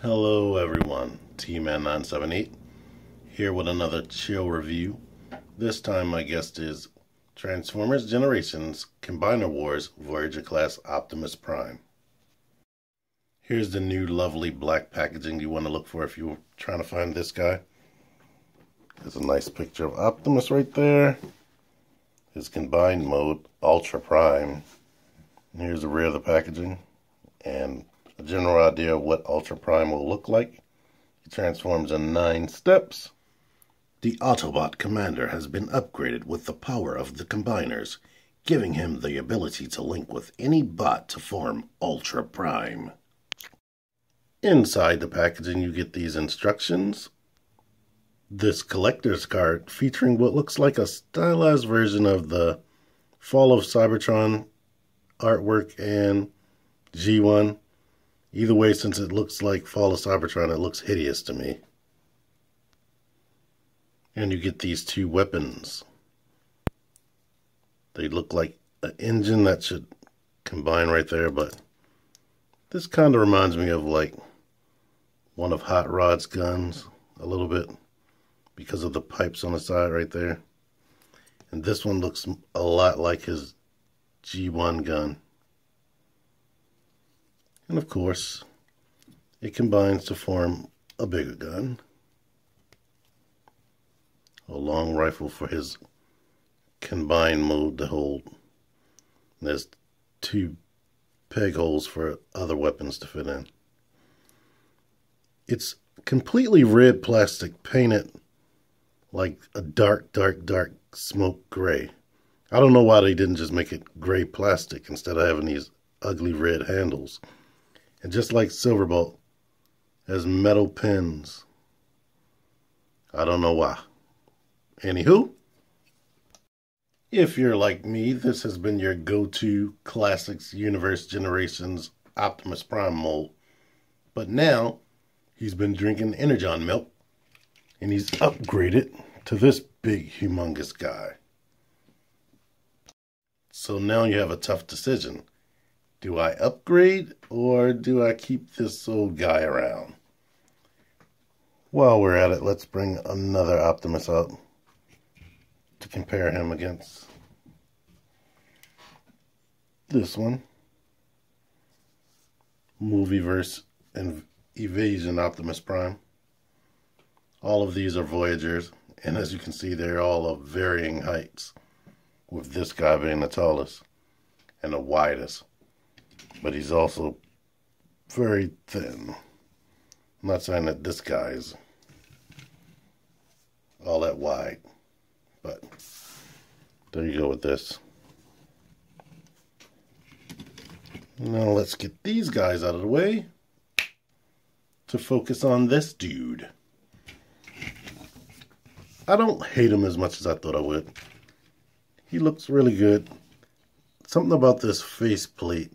Hello everyone, T-Man978 here with another chill review. This time my guest is Transformers Generations Combiner Wars Voyager Class Optimus Prime. Here's the new lovely black packaging you want to look for if you're trying to find this guy. There's a nice picture of Optimus right there. His combined mode, Ultra Prime. And here's the rear of the packaging and a general idea of what Ultra Prime will look like. He transforms in 9 steps. The Autobot commander has been upgraded with the power of the combiners, giving him the ability to link with any bot to form Ultra Prime. Inside the packaging you get these instructions. This collector's card featuring what looks like a stylized version of the Fall of Cybertron artwork and G1. Either way, since it looks like Fall of Cybertron, it looks hideous to me. And you get these 2 weapons. They look like an engine that should combine right there, but this kind of reminds me of like one of Hot Rod's guns a little bit because of the pipes on the side right there. And this one looks a lot like his G1 gun. And of course, it combines to form a bigger gun. A long rifle for his combined mode to hold. And there's 2 peg holes for other weapons to fit in. It's completely red plastic painted like a dark smoke gray. I don't know why they didn't just make it gray plastic instead of having these ugly red handles. And just like Silverbolt, has metal pins. I don't know why. Anywho, if you're like me, this has been your go-to Classics Universe Generations Optimus Prime mold. But now, he's been drinking Energon milk, and he's upgraded to this big, humongous guy. So now you have a tough decision. Do I upgrade or do I keep this old guy around? While we're at it, let's bring another Optimus up to compare him against this one. Movieverse and Evasion Optimus Prime. All of these are Voyagers, and as you can see, they're all of varying heights, with this guy being the tallest and the widest. But he's also very thin. I'm not saying that this guy is all that wide, but there you go with this. Now let's get these guys out of the way to focus on this dude. I don't hate him as much as I thought I would. He looks really good. Something about this faceplate,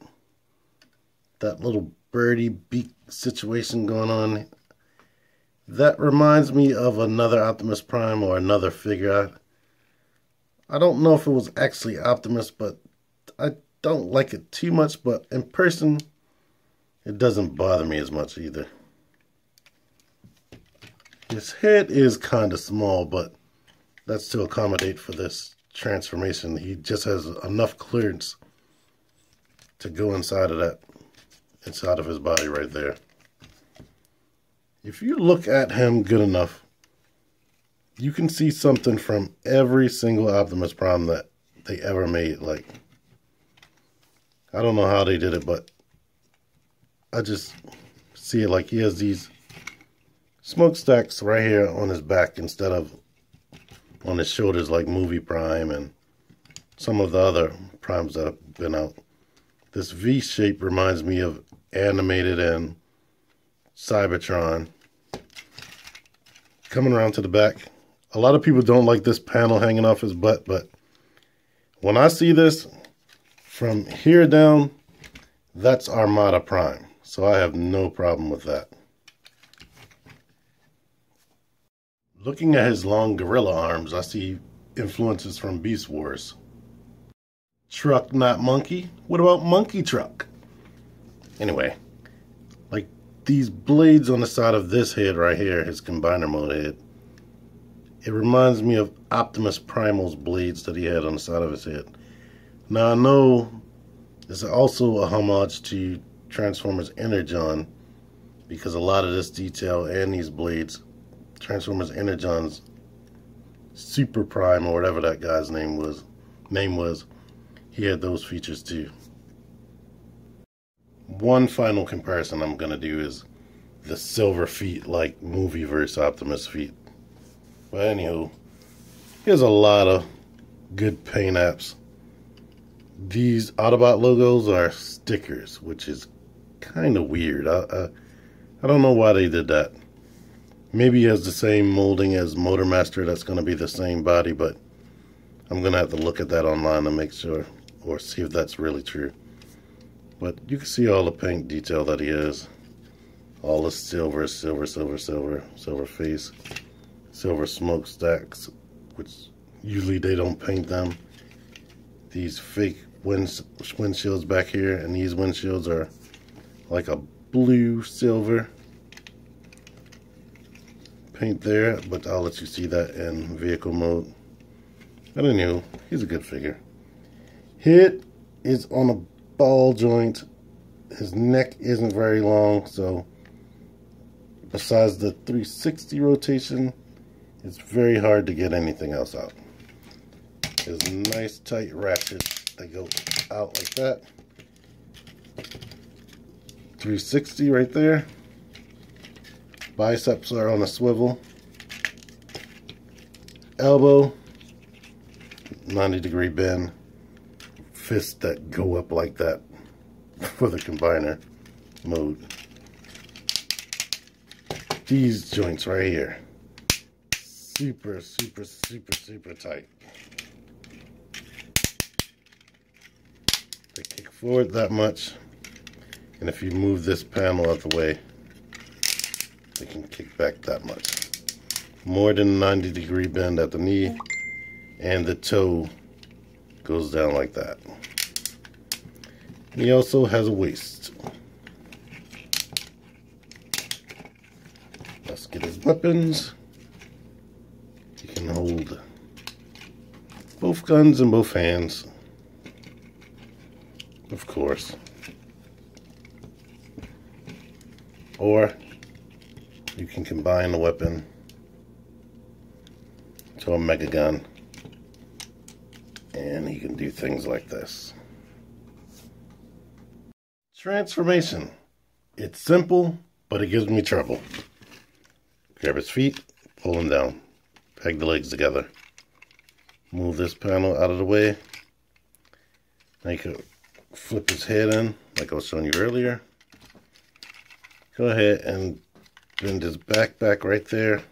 that little birdie beak situation going on, that reminds me of another Optimus Prime or another figure. I don't know if it was actually Optimus, but I don't like it too much, but in person, it doesn't bother me as much either. His head is kind of small, but that's to accommodate for this transformation. He just has enough clearance to go inside of that. Inside of his body right there. If you look at him good enough, you can see something from every single Optimus Prime that they ever made. Like, I don't know how they did it, but I just see it like he has these smokestacks right here on his back instead of on his shoulders like Movie Prime and some of the other Primes that have been out. This V shape reminds me of Animated and Cybertron. Coming around to the back, a lot of people don't like this panel hanging off his butt, but when I see this from here down, that's Armada Prime, so I have no problem with that. Looking at his long gorilla arms, I see influences from Beast Wars. Truck, not monkey? What about Monkey Truck? Anyway, like these blades on the side of this head right here, his combiner mode head, it reminds me of Optimus Primal's blades that he had on the side of his head. Now I know it's also a homage to Transformers Energon, because a lot of this detail and these blades, Transformers Energon's Super Prime or whatever that guy's name was, he had those features too. One final comparison I'm gonna do is the silver feet, like movieverse Optimus feet. But anywho, here's a lot of good paint apps. These Autobot logos are stickers, which is kind of weird. I don't know why they did that. Maybe he has the same molding as Motormaster, that's going to be the same body, but I'm going to have to look at that online to make sure, or see if that's really true. But you can see all the paint detail that he has. All the silver face, silver smokestacks, which usually they don't paint them. These fake windshields back here, and these windshields are like a blue silver paint there, but I'll let you see that in vehicle mode. But anyway, he's a good figure. Head is on a ball joint. His neck isn't very long, so besides the 360 rotation, it's very hard to get anything else out. There's nice tight ratchets that go out like that. 360 right there. Biceps are on a swivel. Elbow, 90-degree bend. Fists that go up like that for the combiner mode. These joints right here, super tight. They kick forward that much, and if you move this panel out the way, they can kick back that much. More than 90-degree bend at the knee, and the toe goes down like that. He also has a waist. Let's get his weapons. He can hold both guns in both hands, of course. Or you can combine the weapon to a mega gun, and he can do things like this. Transformation. It's simple, but it gives me trouble. Grab his feet, pull them down, peg the legs together. Move this panel out of the way. Now you can flip his head in, like I was showing you earlier. Go ahead and bend his back right there.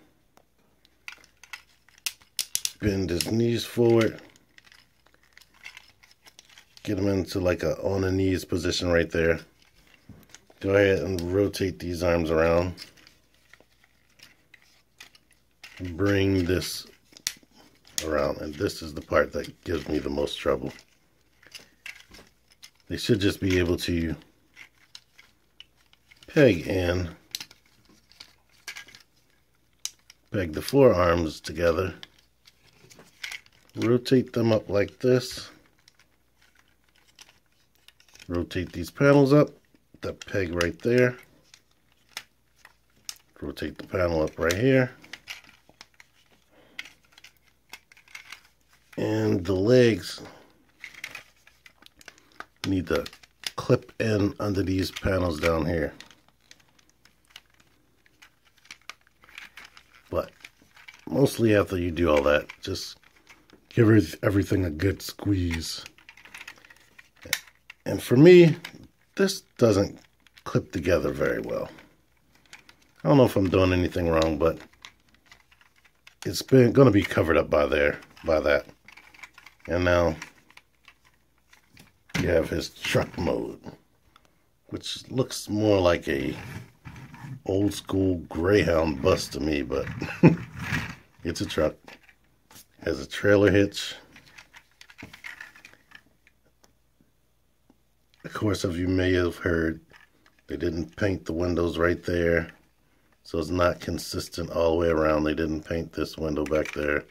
Bend his knees forward. Get him into like a on the knees position right there. Go ahead and rotate these arms around. Bring this around, and this is the part that gives me the most trouble. They should just be able to peg the forearms together, rotate them up like this, rotate these panels up, that peg right there, rotate the panel up right here, and the legs need to clip in under these panels down here. But mostly after you do all that, just give everything a good squeeze. And for me, this doesn't clip together very well. I don't know if I'm doing anything wrong, but it's going to be covered up by that. And now you have his truck mode, which looks more like a old school Greyhound bus to me, but it's a truck. Has a trailer hitch. Of course, as you may have heard, They didn't paint the windows right there, so it's not consistent all the way around. They didn't paint this window back there.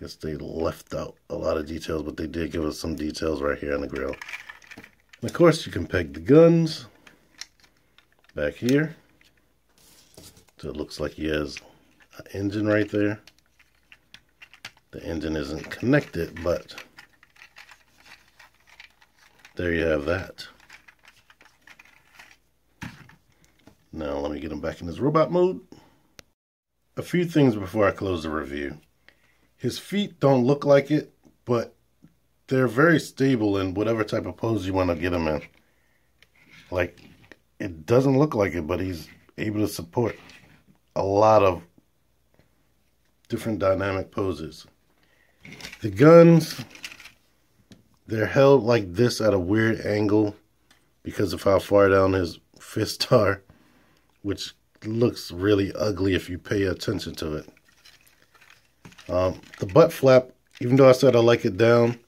Guess they left out a lot of details, but they did give us some details right here on the grill. And of course, you can peg the guns back here. So it looks like he has an engine right there. The engine isn't connected, but there you have that. Now let me get him back in his robot mode. A few things before I close the review. His feet don't look like it, but they're very stable in whatever type of pose you want to get him in. Like, it doesn't look like it, but he's able to support a lot of different dynamic poses. The guns, they're held like this at a weird angle because of how far down his fists are, which looks really ugly if you pay attention to it. The butt flap, even though I said I like it down,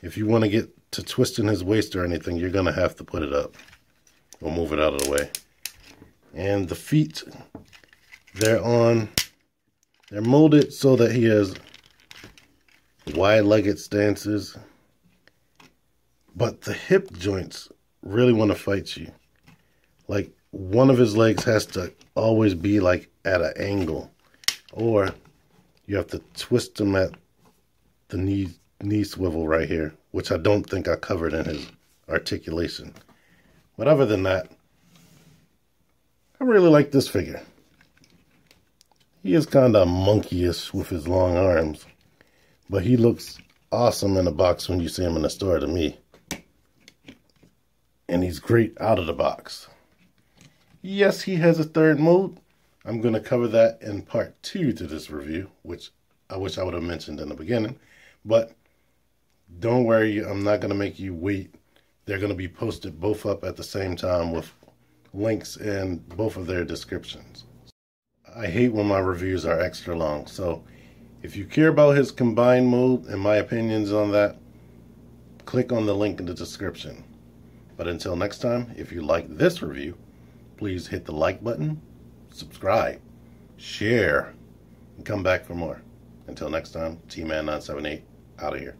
if you want to get to twisting his waist or anything, you're going to have to put it up or move it out of the way. And the feet, they're molded so that he has wide-legged stances, but the hip joints really want to fight you. Like, one of his legs has to always be like at an angle, or you have to twist him at the knee swivel right here, which I don't think I covered in his articulation. But other than that, I really like this figure. He is kind of monkeyish with his long arms, but he looks awesome in the box when you see him in the store to me. And he's great out of the box. Yes, he has a third mode. I'm going to cover that in part 2 to this review, which I wish I would have mentioned in the beginning. But don't worry, I'm not going to make you wait. They're going to be posted both up at the same time with links in both of their descriptions. I hate when my reviews are extra long, so if you care about his combined mode and my opinions on that, click on the link in the description. But until next time, if you like this review, please hit the like button, subscribe, share, and come back for more. Until next time, T-Man978 out of here.